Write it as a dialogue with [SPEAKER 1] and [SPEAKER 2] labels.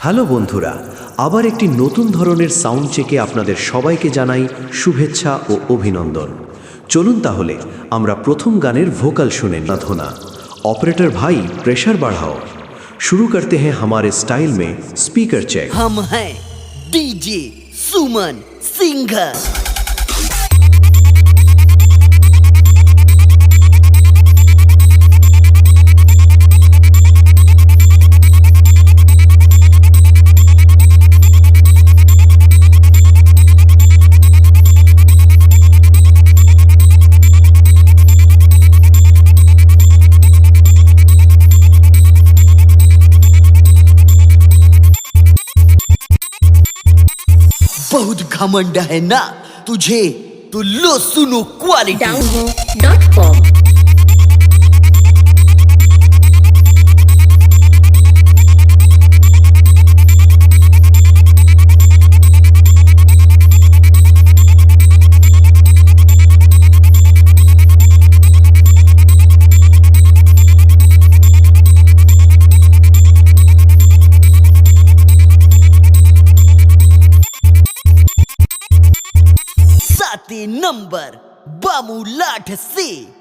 [SPEAKER 1] Hello বন্ধুরা, আবার একটি নতুন ধরনের সাউন্ড চেকে আপনাদের সবাইকে জানাই শুভেচ্ছা ও অভিনন্দন। চলুন তাহলে আমরা প্রথম গানের ভোকাল শুনে নিই। ধোনা ऑपरेटर भाई प्रेशर बढ़ाओ। शुरू करते हैं हमारे स्टाइल में स्पीकर चेक।
[SPEAKER 2] हम हैं डीजे सुमन सिंगर। बहुत घमंड है ना तुझे, तो लो सुनो क्वालिटी।
[SPEAKER 3] download.com
[SPEAKER 2] सातवें नंबर बामू लाठ से